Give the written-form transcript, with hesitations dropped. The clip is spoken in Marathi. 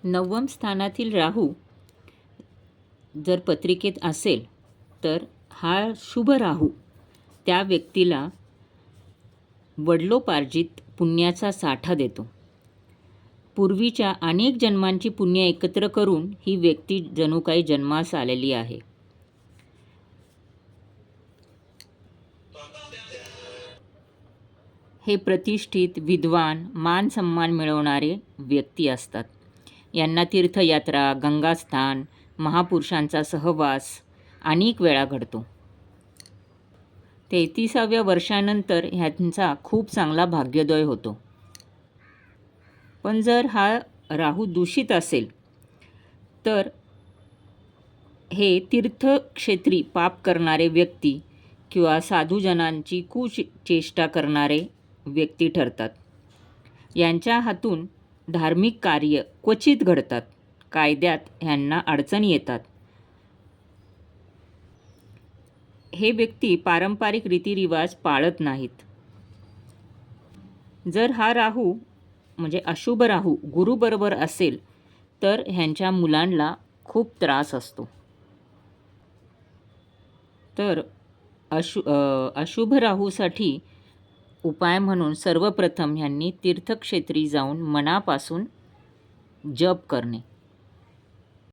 9वम स्थानातील राहू जर पत्रिकेत असेल तर हा शुभ राहू त्या व्यक्तीला वडिलोपार्जित पुण्याचा साठा देतो. पूर्वीच्या अनेक जन्मांची पुण्य एकत्र करून ही व्यक्ती जणू काही जन्मास आलेली आहे. हे प्रतिष्ठित, विद्वान, मान सन्मान मिळवणारे व्यक्ती असतात. यांना तीर्थयात्रा, गंगास्थान, महापुरुषांचा सहवास अनेक वेळा घडतो. 33व्या वर्षानंतर ह्यांचा खूप चांगला भाग्योदय होतो. पण जर हा राहू दूषित असेल तर हे तीर्थक्षेत्री पाप करणारे व्यक्ती किंवा साधुजनांची कुचेष्टा करणारे व्यक्ती ठरतात. यांच्या हातून धार्मिक कार्य क्वचित घडतात. कायद्यात ह्यांना अडचणी येतात. हे व्यक्ती पारंपरिक रीतिरिवाज पाळत नाहीत. जर हा राहू म्हणजे अशुभ राहू गुरुबरोबर असेल तर ह्यांच्या मुलांना खूप त्रास असतो. तर अशुभ राहूसाठी उपाय म्हणून सर्वप्रथम ह्यांनी तीर्थक्षेत्री जाऊन मनापासून जप करणे.